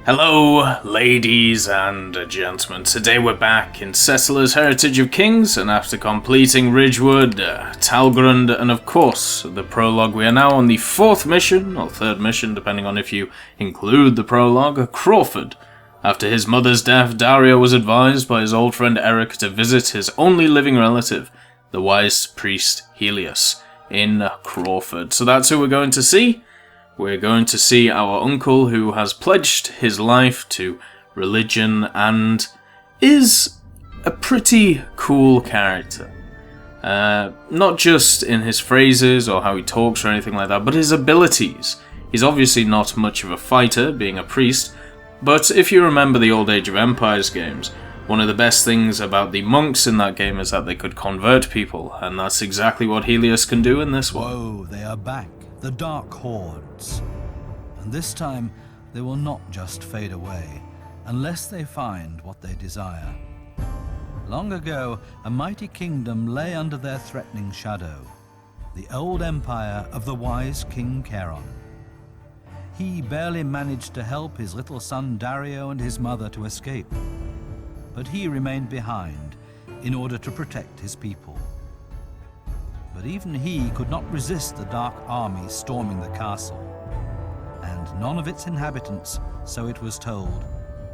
Hello, ladies and gentlemen. Today we're back in Cecila's Heritage of Kings, and after completing Ridgewood, Talgrund, and of course the prologue, we are now on the fourth mission, or third mission, depending on if you include the prologue, Crawford. After his mother's death, Dario was advised by his old friend Eric to visit his only living relative, the wise priest Helios, in Crawford. So that's who we're going to see. We're going to see our uncle who has pledged his life to religion and is a pretty cool character. Not just in his phrases or how he talks or anything like that, but his abilities. He's obviously not much of a fighter, being a priest, but if you remember the old Age of Empires games, one of the best things about the monks in that game is that they could convert people, and that's exactly what Helios can do in this one. Whoa, they are back. The Dark Hordes. And this time, they will not just fade away, unless they find what they desire. Long ago, a mighty kingdom lay under their threatening shadow, the old empire of the wise King Charon. He barely managed to help his little son Dario and his mother to escape, but he remained behind in order to protect his people. But even he could not resist the dark army storming the castle, and none of its inhabitants, so it was told,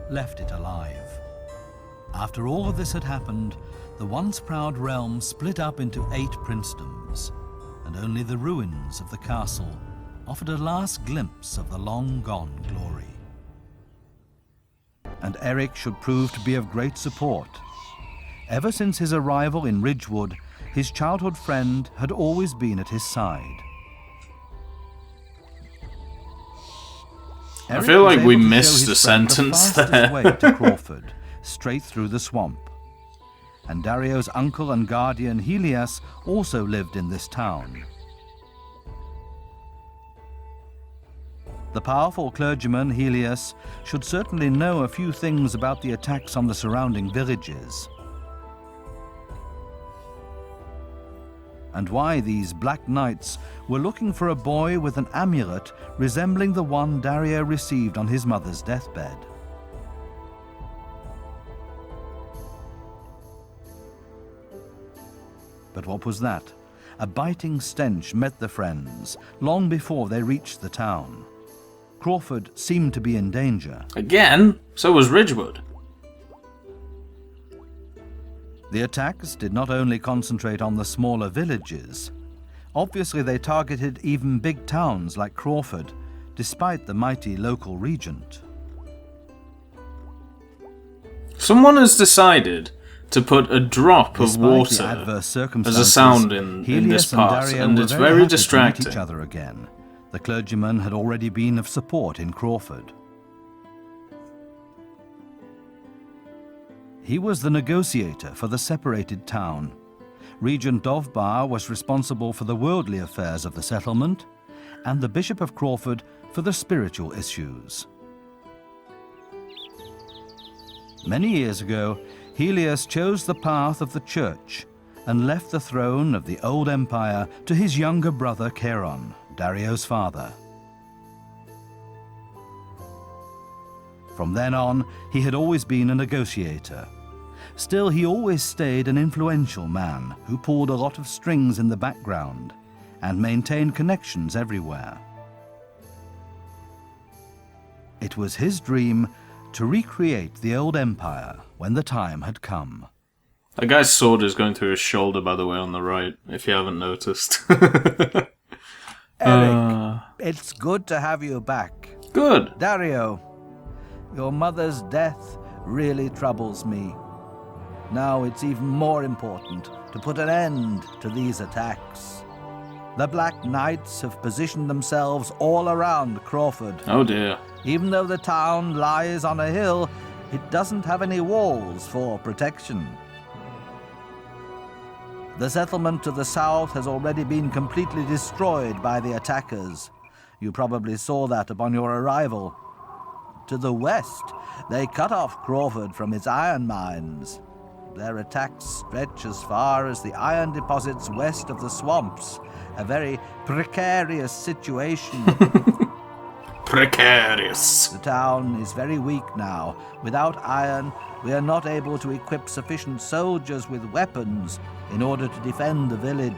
left it alive. After all of this had happened, the once proud realm split up into 8 princedoms, and only the ruins of the castle offered a last glimpse of the long-gone glory. And Eric should prove to be of great support. Ever since his arrival in Ridgewood, his childhood friend had always been at his side. I feel like we missed a sentence there. Way to Crawford, straight through the swamp. And Dario's uncle and guardian Helios also lived in this town. The powerful clergyman Helios should certainly know a few things about the attacks on the surrounding villages, and why these Black Knights were looking for a boy with an amulet resembling the one Dario received on his mother's deathbed. But what was that? A biting stench met the friends long before they reached the town. Crawford seemed to be in danger. Again? So was Ridgewood. The attacks did not only concentrate on the smaller villages. Obviously, they targeted even big towns like Crawford, despite the mighty local regent. Someone has decided to put a drop of water as a sound in this part, and it's very distracting. Each other again. The clergyman had already been of support in Crawford. He was the negotiator for the separated town. Regent Dovbar was responsible for the worldly affairs of the settlement, and the Bishop of Crawford for the spiritual issues. Many years ago, Helios chose the path of the church and left the throne of the old empire to his younger brother Charon, Dario's father. From then on, he had always been a negotiator. Still, he always stayed an influential man who pulled a lot of strings in the background and maintained connections everywhere. It was his dream to recreate the old empire when the time had come. That guy's sword is going through his shoulder, by the way, on the right, if you haven't noticed. Eric, it's good to have you back. Good. Dario, your mother's death really troubles me. Now it's even more important to put an end to these attacks. The Black Knights have positioned themselves all around Crawford. Oh dear. Even though the town lies on a hill, it doesn't have any walls for protection. The settlement to the south has already been completely destroyed by the attackers. You probably saw that upon your arrival. To the west, they cut off Crawford from its iron mines. Their attacks stretch as far as the iron deposits west of the swamps, a very precarious situation. Precarious. The town is very weak now. Without iron, we are not able to equip sufficient soldiers with weapons in order to defend the village.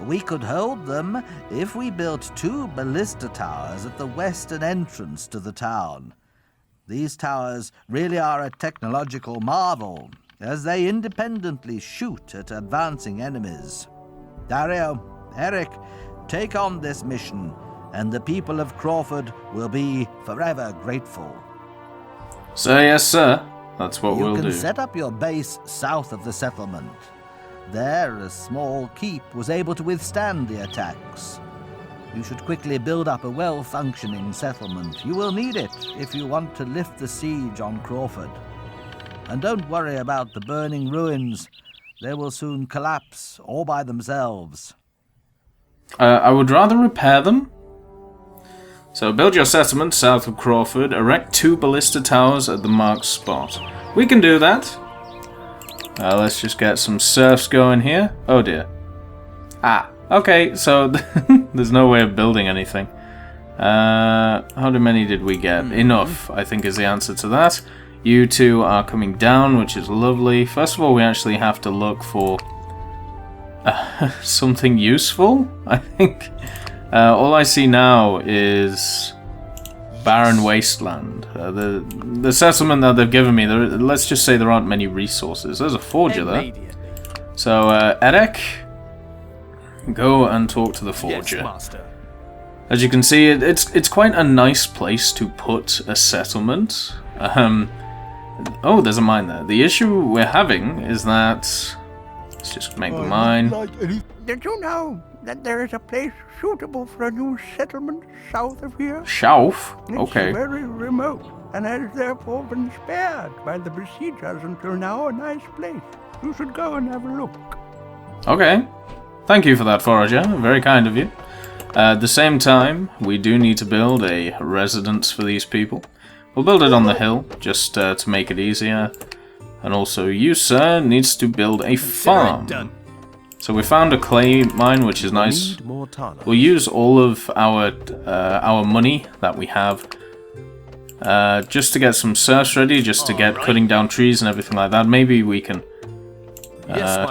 We could hold them if we built 2 ballista towers at the western entrance to the town. These towers really are a technological marvel, as they independently shoot at advancing enemies. Dario, Eric, take on this mission, and the people of Crawford will be forever grateful. Sir, yes, sir. That's what we'll do. You can set up your base south of the settlement. There, a small keep was able to withstand the attacks. You should quickly build up a well-functioning settlement. You will need it if you want to lift the siege on Crawford. And don't worry about the burning ruins. They will soon collapse all by themselves. I would rather repair them. So build your settlement south of Crawford. Erect 2 ballista towers at the marked spot. We can do that. Let's just get some serfs going here. Oh dear. Okay, so there's no way of building anything. How many did we get? Enough, I think, is the answer to that. You 2 are coming down, which is lovely. First of all, we actually have to look for something useful, I think. All I see now is barren wasteland. The settlement that they've given me, let's just say there aren't many resources. There's a forger there. So, Eric, go and talk to the forger. Yes, master. As you can see, it's quite a nice place to put a settlement. Oh, there's a mine there. The issue we're having is that... Let's just make the mine. Did you know that there is a place suitable for a new settlement south of here? South? It's Okay. very remote, and has therefore been spared by the besiegers until now a nice place. You should go and have a look. Okay. Thank you for that, forager. Very kind of you. At the same time, we do need to build a residence for these people. We'll build it on the hill, just to make it easier. And also, you, sir, needs to build a farm. So we found a clay mine, which is nice. We'll use all of our money that we have just to get some serfs ready, just to get cutting down trees and everything like that. Maybe we can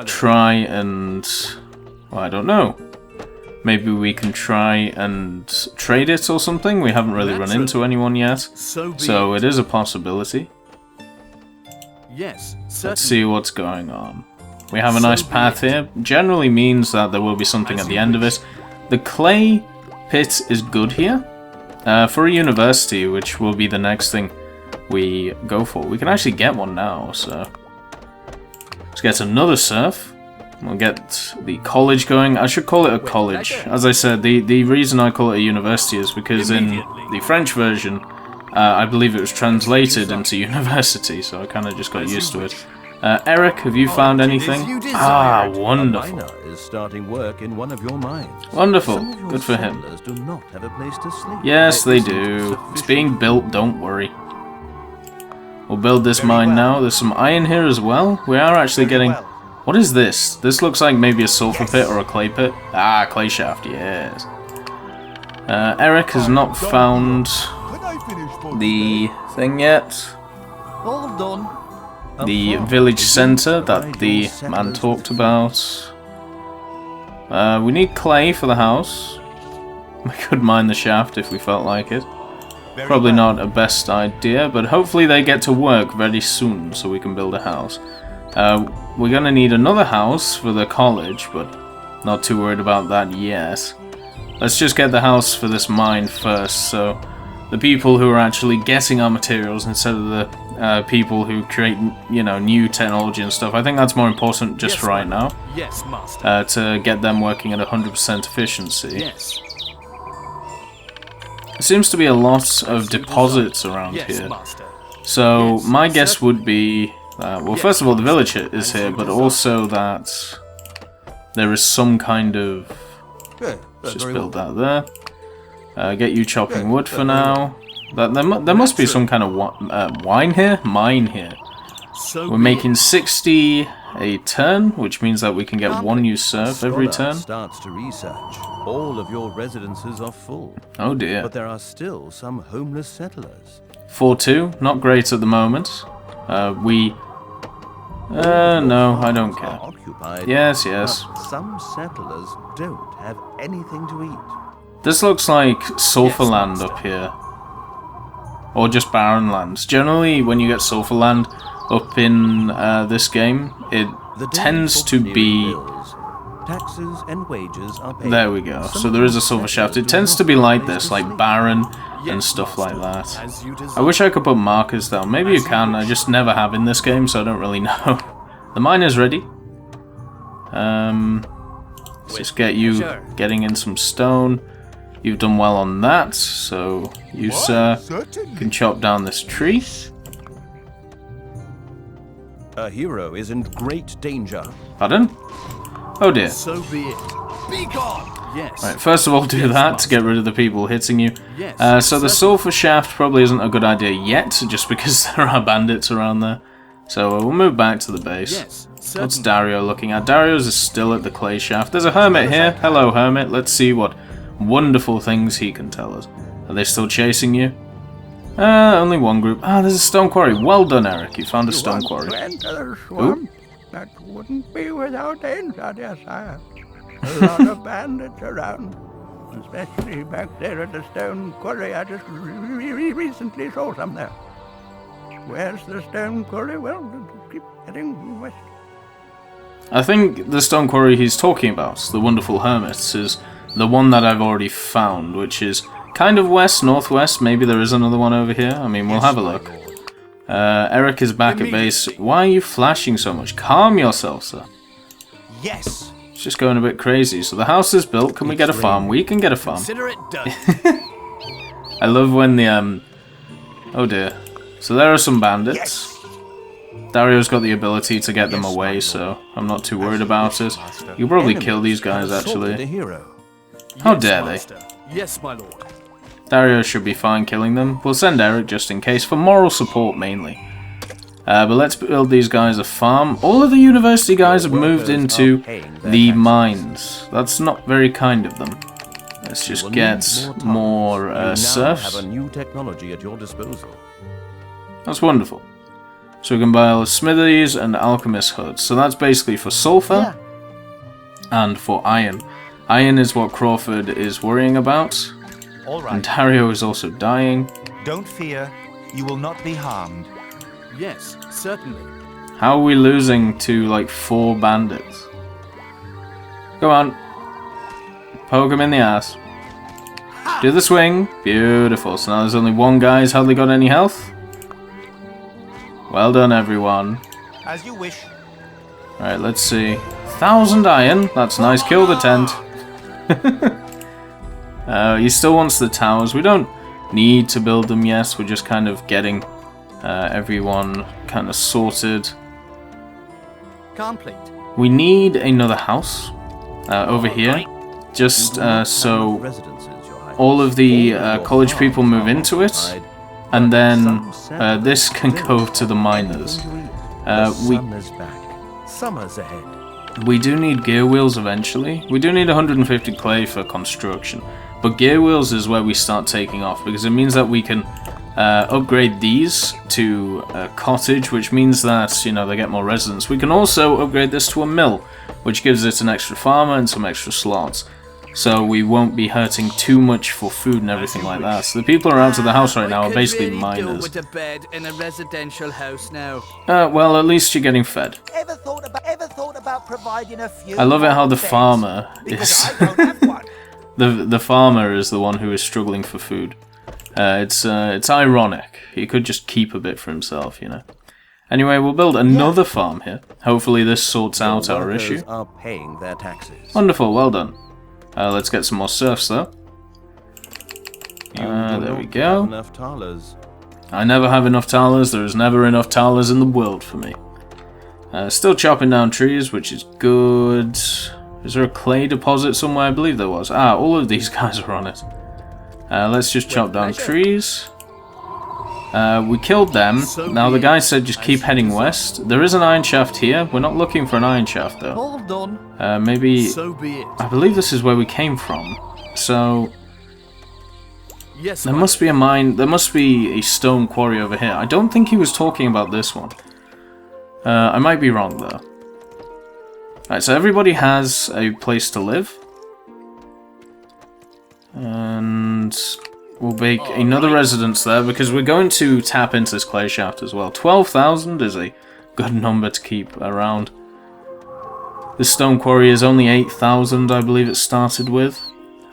try and... Well, I don't know. Maybe we can try and trade it or something. We haven't really run into anyone yet. So it is a possibility. Yes, let's see what's going on. We have a nice path here. Generally means that there will be something at the end of it. The clay pit is good here. For a university, which will be the next thing we go for. We can actually get one now, so... Let's get another serf. We'll get the college going. I should call it a college. As I said, the reason I call it a university is because in the French version, I believe it was translated into university, so I kind of just got used to it. Eric, have you found anything? Wonderful. A miner is starting work in one of your mines. Wonderful. Good for him. Do not have a place to sleep. Yes, they do. It's being built, don't worry. We'll build this mine now. There's some iron here as well. We are actually getting... What is this? This looks like maybe a sulfur pit or a clay pit. Clay shaft, yes. Eric has not found the thing yet. All done. The village centre that the man talked about. We need clay for the house. We could mine the shaft if we felt like it. Probably not a best idea, but hopefully they get to work very soon so we can build a house. We're gonna need another house for the college, but not too worried about that yet. Let's just get the house for this mine first, so the people who are actually getting our materials instead of the people who create, you know, new technology and stuff. I think that's more important just for right now. Yes, master. To get them working at 100% efficiency. Yes. There seems to be a lot of deposits around here. Master. So my guess would be, well, first of all, the village is here, but also that there is some kind of... Let's just build that there. Get you chopping wood for now. There must be some kind of wine here? Mine here. We're making 60 a turn, which means that we can get one new serf every turn. Starts to research. All of your residences are full, Oh dear. but there are still some homeless settlers. 4-2, not great at the moment. No, I don't care. Are occupied, Yes, yes. but some settlers don't have anything to eat. This looks like sulfur land up here. Or just barren lands. Generally, when you get sulfur land up in this game, it The day tends for to clearing be... bills, taxes and wages are paid. There we go. Some So there is a sulfur shaft. It do tends not to be have a like place this, to like sleep. barren and Yes, stuff like master, that. as you desire. I wish I could put markers down. Maybe you can, I just never have in this game, so I don't really know. The mine is ready. Let's just get you getting in some stone. You've done well on that, so you, sir, can chop down this tree. A hero is in great danger. Pardon? Oh dear. So be it. Be gone! Yes. Right, first of all, do that to get rid of the people hitting you. Yes, So the sulfur shaft probably isn't a good idea yet, just because there are bandits around there. So we'll move back to the base. Yes, What's Dario looking at? Dario's is still at the clay shaft. There's a hermit here. Hello, hermit. Let's see what wonderful things he can tell us. Are they still chasing you? Only one group. Ah, there's a stone quarry. Well done, Eric. You found a stone quarry. To enter the swamp? That wouldn't be without danger, dear sire. A lot of bandits around, especially back there at the stone quarry. I just recently saw some there. Where's the stone quarry? Well, keep heading west. I think the stone quarry he's talking about, the wonderful hermits, is the one that I've already found, which is kind of west, northwest. Maybe there is another one over here. I mean, we'll have a look. Eric is back at base. Why are you flashing so much? Calm yourself, sir. Yes. It's just going a bit crazy. So the house is built. Can we get a farm? We can get a farm. Consider it done. I love when the oh dear. So there are some bandits. Dario's got the ability to get them away, so I'm not too worried about it. You'll probably kill these guys, Assaulted a actually. hero. How dare they? Yes, my lord. Dario should be fine killing them. We'll send Eric just in case, for moral support mainly. But let's build these guys a farm. All of the university guys have moved into the mines. That's not very kind of them. Let's just get more You now serfs. have a new technology at your disposal. That's wonderful. So we can buy smithies and alchemist hoods. So that's basically for sulfur and for iron. Iron is what Crawford is worrying about. All And right. Dario is also dying. Don't fear. You will not be harmed. Yes, certainly. How are we losing to like 4 bandits? Go on. Poke him in the ass. Do the swing. Beautiful. So now there's only one guy who's hardly got any health. Well done, everyone. As you wish. Alright, let's see. 1,000 iron. That's nice. Kill the tent. He still wants the towers. We don't need to build them yet. We're just kind of getting everyone kind of sorted. Complete. We need another house over here. Just so Residences, Your Highness. all of the All your college people farms move are into it. occupied, And then some settlers this can don't go to the have miners. anything to eat. The We summer's back. Summer's ahead. We do need gear wheels eventually. We do need 150 clay for construction. But gear wheels is where we start taking off, because it means that we can upgrade these to a cottage, which means that, you know, they get more residents. We can also upgrade this to a mill, which gives it an extra farmer and some extra slots. So we won't be hurting too much for food and everything like that. So the people around to the house right now are basically miners. with a bed in a residential house now. Well, at least you're getting fed. Ever thought about providing a few? I love it how the beds? farmer Because is... I don't have one. The farmer is the one who is struggling for food. It's ironic. He could just keep a bit for himself, you know. Anyway, we'll build another farm here. Hopefully this sorts out our Workers issue. are paying their taxes. Wonderful, well done. Let's get some more serfs though. You there do we not go. have enough talers. I never have enough talers. There is never enough talers in the world for me. Still chopping down trees, which is good. Is there a clay deposit somewhere? I believe there was. All of these guys are on it. Let's just chop down trees. We killed them. Now the guy said just keep heading west. There is an iron shaft here. We're not looking for an iron shaft though. All done. Maybe... So be it. I believe this is where we came from. So... Yes, there my must be a mine... There must be a stone quarry over here. I don't think he was talking about this one. I might be wrong though. Right, so everybody has a place to live. And... we'll make another residence there because we're going to tap into this clay shaft as well. 12,000 is a good number to keep around. This stone quarry is only 8,000, I believe it started with.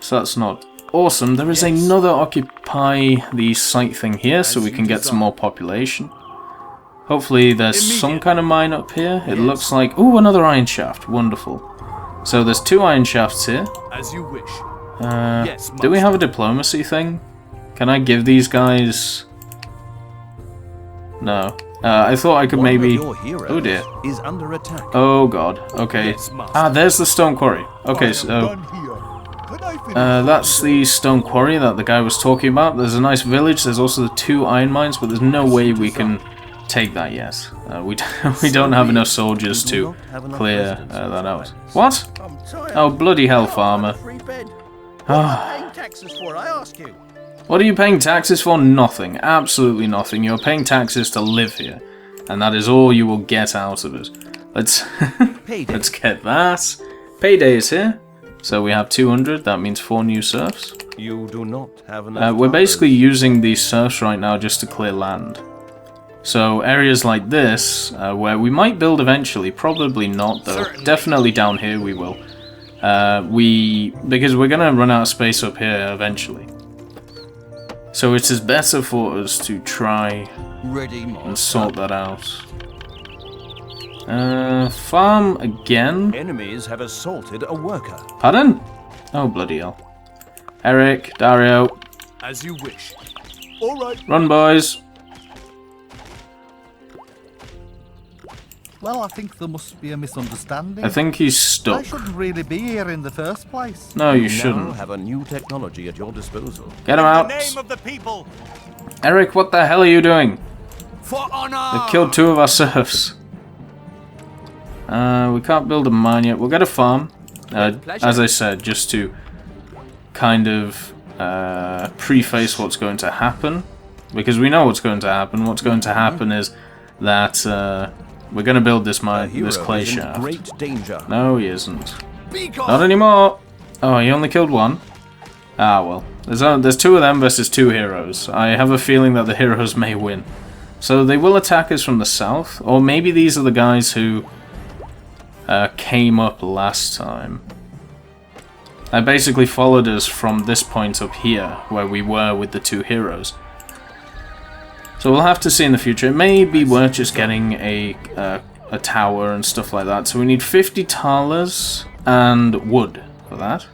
So that's not awesome. There is another occupy the site thing here so we can get some more population. Hopefully there's some kind of mine up here. It looks like... ooh, another iron shaft. Wonderful. So there's 2 iron shafts here. As you wish. Do we have a diplomacy thing? Can I give these guys... no. I thought I could maybe... oh dear. Is under attack. Oh god. Okay. There's the stone quarry. Okay, so... that's the stone quarry that the guy was talking about. There's a nice village. There's also the 2 iron mines, but there's no way we can take that yet. We don't have enough soldiers to clear that out. What? Oh, bloody hell, farmer. What are you paying taxes for? Nothing. Absolutely nothing. You're paying taxes to live here. And that is all you will get out of it. Let's let's get that. Payday is here. So we have 200. That means 4 new serfs. You do not have enough. We're basically using these serfs right now just to clear land. So areas like this, where we might build eventually, probably not though. Definitely down here we will. Because we're gonna run out of space up here eventually. So it is better for us to try and sort that out. Farm again. Enemies have assaulted a worker. Pardon? Oh bloody hell. Eric, Dario. As you wish. All right. Run, boys. Well, I think there must be a misunderstanding. I think he's I stuck. shouldn't really be here in the first place. No, you Now shouldn't. have a new technology at your disposal. Get him out. Name of the people. Eric, what the hell are you doing? For honor. They've killed 2 of our serfs. We can't build a mine yet. We'll get a farm. As I said, just to kind of preface what's going to happen. Because we know what's going to happen. What's going to happen is that we're going to build this clay is in shaft. great danger. No, he isn't. Not anymore. Oh, he only killed 1. Ah, well. There's 2 of them versus 2 heroes. I have a feeling that the heroes may win. So they will attack us from the south. Or maybe these are the guys who came up last time. I basically followed us from this point up here, where we were with the 2 heroes. So we'll have to see in the future. It may be worth just getting a tower and stuff like that. So we need 50 thalers and wood for that.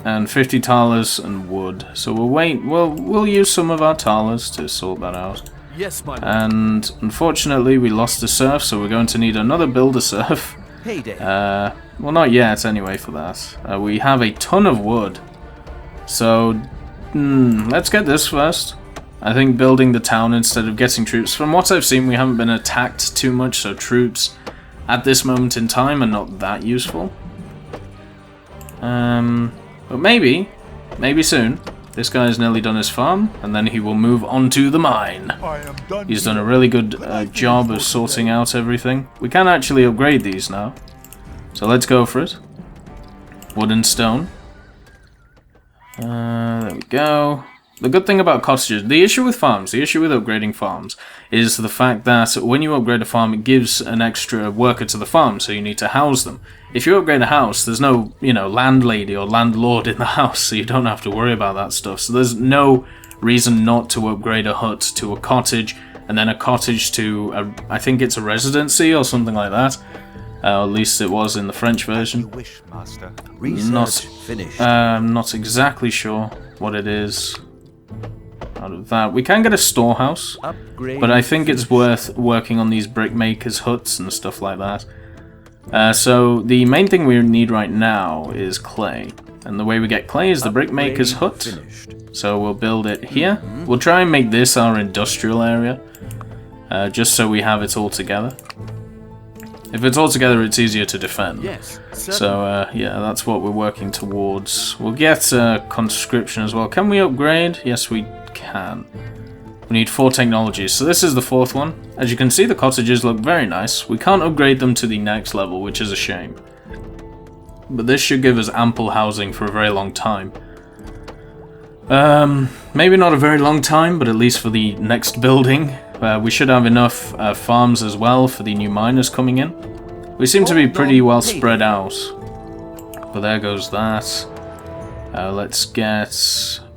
And 50 thalers and wood. So we'll wait. We'll use some of our thalers to sort that out. Yes, my lord. And unfortunately we lost a serf, so we're going to need another builder serf. Payday. Well, not yet anyway for that. We have a ton of wood. So let's get this first. I think building the town instead of getting troops. From what I've seen, we haven't been attacked too much, so troops at this moment in time are not that useful. But maybe soon. This guy's nearly done his farm, and then he will move on to the mine. He's done a really good job of sorting out everything. We can actually upgrade these now. So let's go for it. Wood and stone. There we go. The good thing about cottages, the issue with farms, the issue with upgrading farms, is the fact that when you upgrade a farm, it gives an extra worker to the farm, so you need to house them. If you upgrade a house, there's no, landlady or landlord in the house, so you don't have to worry about that stuff. So there's no reason not to upgrade a hut to a cottage, and then a cottage to, I think it's a residency or something like that. At least it was in the French version. You wish, master. Research finished. I'm not exactly sure what it is. Out of that, we can get a storehouse, Upgrade but I think it's worth working on these brickmakers' huts and stuff like that. So the main thing we need right now is clay. And the way we get clay is the brickmaker's hut. So we'll build it here. We'll try and make this our industrial area. Just so we have it all together. If it's all together, it's easier to defend. Yes. So, yeah, that's what we're working towards. We'll get conscription as well. Can we upgrade? Yes, we can. We need 4 technologies. So this is the 4th one. As you can see, the cottages look very nice. We can't upgrade them to the next level, which is a shame. But this should give us ample housing for a very long time. Maybe not a very long time, but at least for the next building. We should have enough farms as well for the new miners coming in. We seem to be pretty well spread out. But there goes that. Let's get...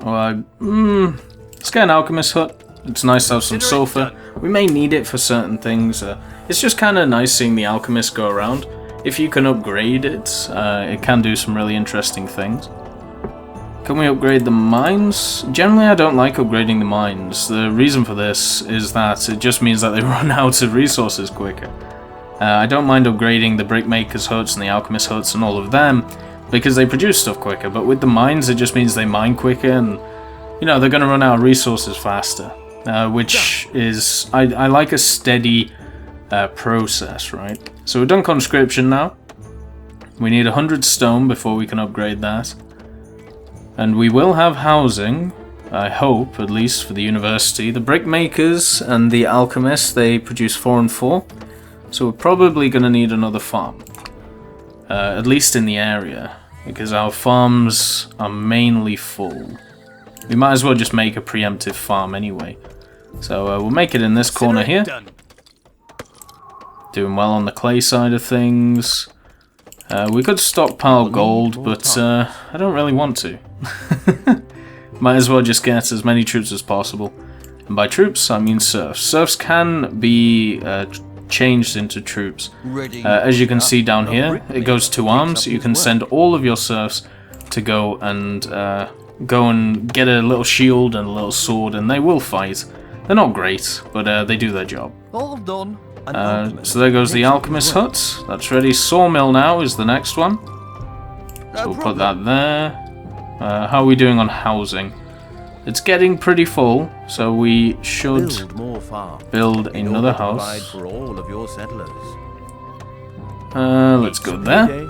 let's get an alchemist hut. It's nice to have some sulfur. We may need it for certain things. It's just kind of nice seeing the alchemist go around. If you can upgrade it, it can do some really interesting things. Can we upgrade the mines? Generally, I don't like upgrading the mines. The reason for this is that it just means that they run out of resources quicker. I don't mind upgrading the brickmakers' huts and the alchemist huts and all of them because they produce stuff quicker, but with the mines it just means they mine quicker and, you know, they're going to run out of resources faster, which is... I like a steady process, right? So we've done conscription now. We need 100 stone before we can upgrade that. And we will have housing, I hope, at least for the university. The brickmakers and the alchemists, they produce 4 and 4. So we're probably going to need another farm. At least in the area, because our farms are mainly full. We might as well just make a preemptive farm anyway. So we'll make it in this corner here. Doing well on the clay side of things. We could stockpile gold, but I don't really want to. Might as well just get as many troops as possible. And by troops, I mean serfs. Serfs can be changed into troops. As you can see down here, it goes to arms. You can send all of your serfs to go and get a little shield and a little sword, and they will fight. They're not great, but they do their job. All done. So there goes the alchemist hut. That's ready. Sawmill now is the next one. So we'll put that there. How are we doing on housing? It's getting pretty full, so we should build another house. For all of your settlers. Let's go there.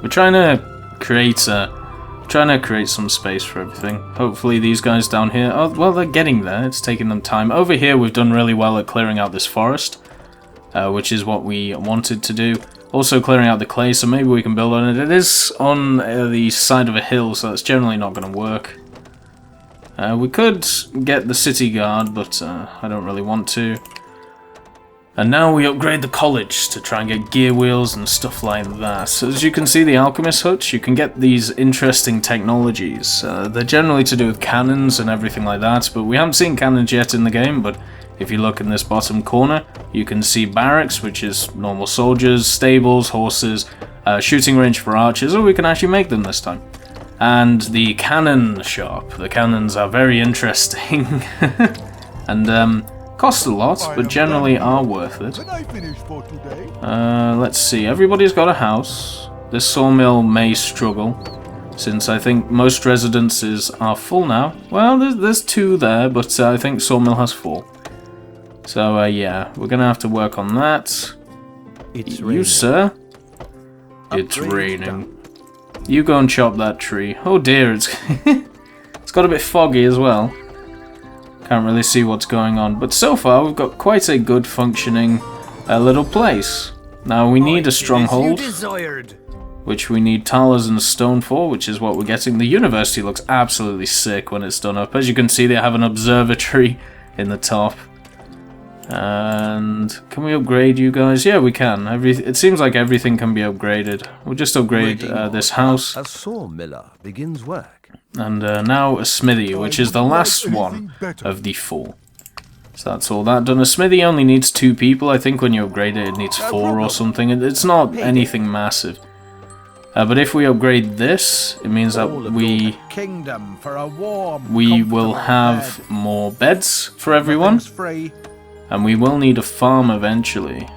We're trying to create some space for everything. Hopefully these guys down here, oh well, they're getting there. It's taking them time. Over here we've done really well at clearing out this forest, which is what we wanted to do. Also clearing out the clay, so maybe we can build on it. It is on the side of a hill, so that's generally not going to work. We could get the city guard, but I don't really want to. And now we upgrade the college to try and get gear wheels and stuff like that. So as you can see, the alchemist huts, you can get these interesting technologies. They're generally to do with cannons and everything like that, but we haven't seen cannons yet in the game. But if you look in this bottom corner, you can see barracks, which is normal soldiers, stables, horses, shooting range for archers, or we can actually make them this time. And the cannon shop. The cannons are very interesting. And cost a lot, but generally are worth it. Let's see, everybody's got a house. This sawmill may struggle, since I think most residences are full now. Well, there's 2 there, but I think sawmill has 4. So yeah, we're gonna have to work on that. It's you, raining. sir? It's raining. You go and chop that tree. Oh dear, it's it's got a bit foggy as well. Can't really see what's going on, but so far we've got quite a good functioning little place. Now we need a stronghold, which we need talars and stone for, which is what we're getting. The university looks absolutely sick when it's done up. As you can see, they have an observatory in the top. And can we upgrade you guys? Yeah, we can. It seems like everything can be upgraded. We'll just upgrade this house. A sawmiller begins work. And now a smithy, which is the last one of the 4. So that's all that done. A smithy only needs 2 people. I think when you upgrade it, it needs 4 or something. It's not anything massive. But if we upgrade this, it means that we will have more beds for everyone. And we will need a farm eventually.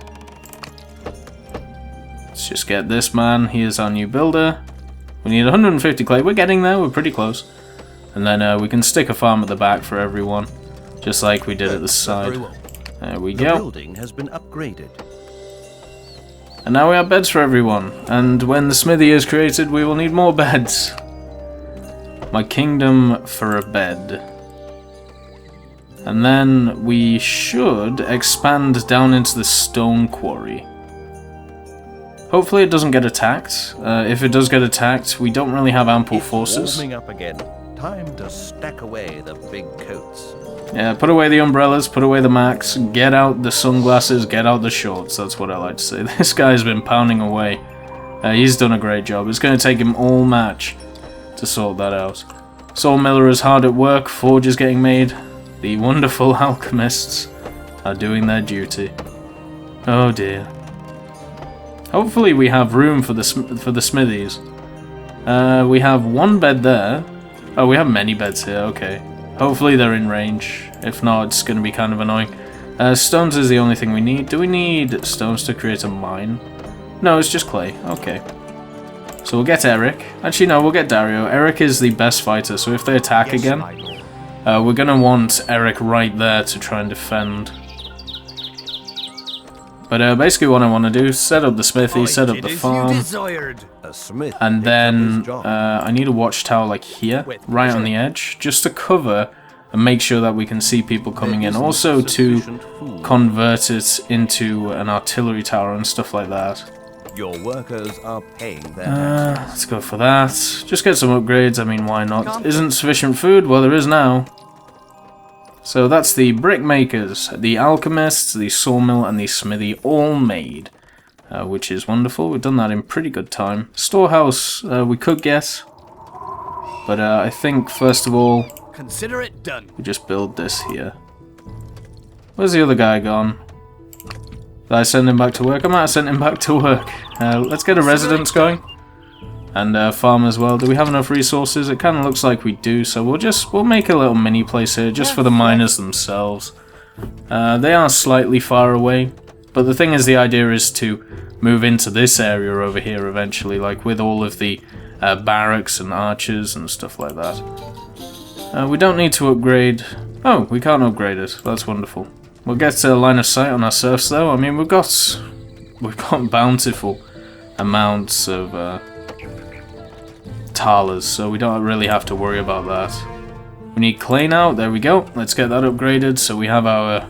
Let's just get this man. He is our new builder. We need 150 clay. We're getting there. We're pretty close. And then we can stick a farm at the back for everyone, just like we did at the side. Very well. There we The go. building has been upgraded. And now we have beds for everyone. And when the smithy is created, we will need more beds. My kingdom for a bed. And then we should expand down into the stone quarry. Hopefully it doesn't get attacked. If it does get attacked, we don't really have ample It's forces. warming up again. Time to stack away the big coats. Yeah, put away the umbrellas, put away the max, get out the sunglasses, get out the shorts. That's what I like to say. This guy's been pounding away. He's done a great job. It's going to take him all match to sort that out. Sawmiller is hard at work, forge is getting made. The wonderful alchemists are doing their duty. Oh dear. Hopefully we have room for the smithies. We have one bed there. Oh, we have many beds here, okay. Hopefully they're in range. If not, it's going to be kind of annoying. Stones is the only thing we need. Do we need stones to create a mine? No, it's just clay. Okay. So we'll get Eric. Actually, no, we'll get Dario. Eric is the best fighter, so if they attack Yes, again, my lord. we're going to want Eric right there to try and defend. But basically what I want to do is set up the smithy, set up the farm. Desired. A smith And picks up his then job. I need a watchtower like here, right on the edge, just to cover and make sure that we can see people coming in. There isn't Also to sufficient food. convert it into an artillery tower and stuff like that. Your workers are paying their Let's go for that. Just get some upgrades, I mean why not? Isn't sufficient food? Well there is now. So that's the brick makers, the alchemists, the sawmill and the smithy all made. Which is wonderful. We've done that in pretty good time. Storehouse we could get. But I think first of all Consider it done. we just build this here. Where's the other guy gone? Did I send him back to work? I might have sent him back to work. Let's get a residence going. And farm as well. Do we have enough resources? It kind of looks like we do. So we'll make a little mini place here just for the miners themselves. They are slightly far away. But the thing is, the idea is to move into this area over here eventually, like with all of the barracks and archers and stuff like that. We don't need to upgrade. Oh, we can't upgrade it. That's wonderful. We'll get a line of sight on our serfs though. I mean, we've got bountiful amounts of talers, so we don't really have to worry about that. We need clay now. There we go. Let's get that upgraded. So we have our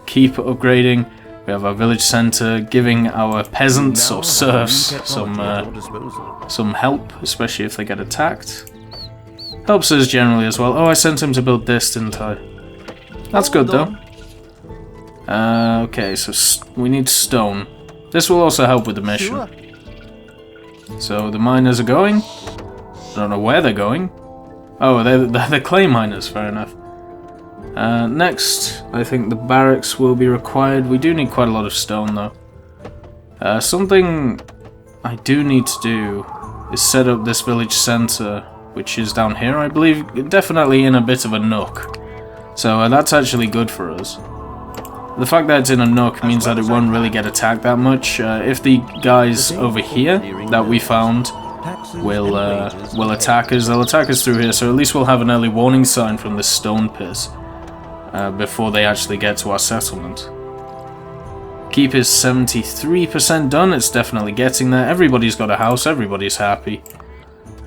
keep upgrading. We have our village centre, giving our peasants or serfs some help, especially if they get attacked. Helps us generally as well. Oh, I sent him to build this, didn't I? That's good though. Okay, so we need stone. This will also help with the mission. So the miners are going. I don't know where they're going. Oh, they're the clay miners, fair enough. Next, I think the barracks will be required. We do need quite a lot of stone though. Something I do need to do is set up this village centre, which is down here, I believe, definitely in a bit of a nook. So that's actually good for us. The fact that it's in a nook means that it won't really get attacked that much. If the guys over here that we found will attack us, they'll attack us through here, so at least we'll have an early warning sign from the stone pit before they actually get to our settlement. Keep is 73% done, it's definitely getting there. Everybody's got a house, everybody's happy.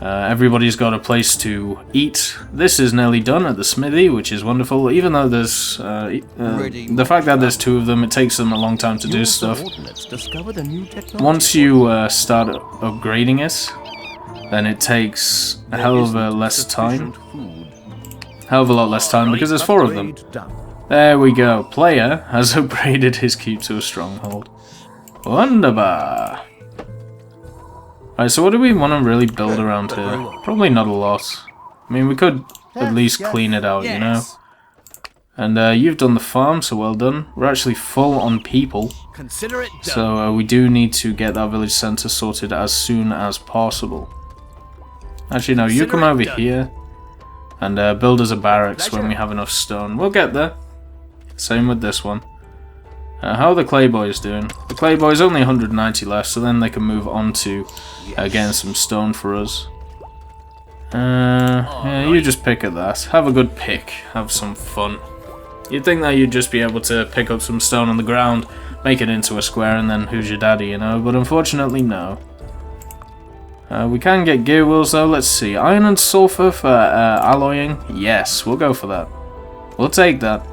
Everybody's got a place to eat. This is nearly done at the smithy, which is wonderful. Even though there's the fact that there's two of them, it takes them a long time to do stuff. Once you start upgrading it, then it takes a hell of a lot less time because there's four of them. There we go. Player has upgraded his keep to a stronghold. Wunderbar. Right, so what do we want to really build around here? Probably not a lot. I mean, we could at least clean it out, you know? And you've done the farm, so well done. We're actually full on people. Consider it done. So we do need to get our village centre sorted as soon as possible. Actually, no, you come over here and build us a barracks when we have enough stone. We'll get there. Same with this one. How are the clay boys doing? The clay boys only 190 left, so then they can move on to getting some stone for us. Yeah, you just pick at that. Have a good pick. Have some fun. You'd think that you'd just be able to pick up some stone on the ground, make it into a square, and then who's your daddy, you know? But unfortunately, no. We can get gear wheels though. Let's see. Iron and sulfur for alloying. Yes, we'll go for that. We'll take that.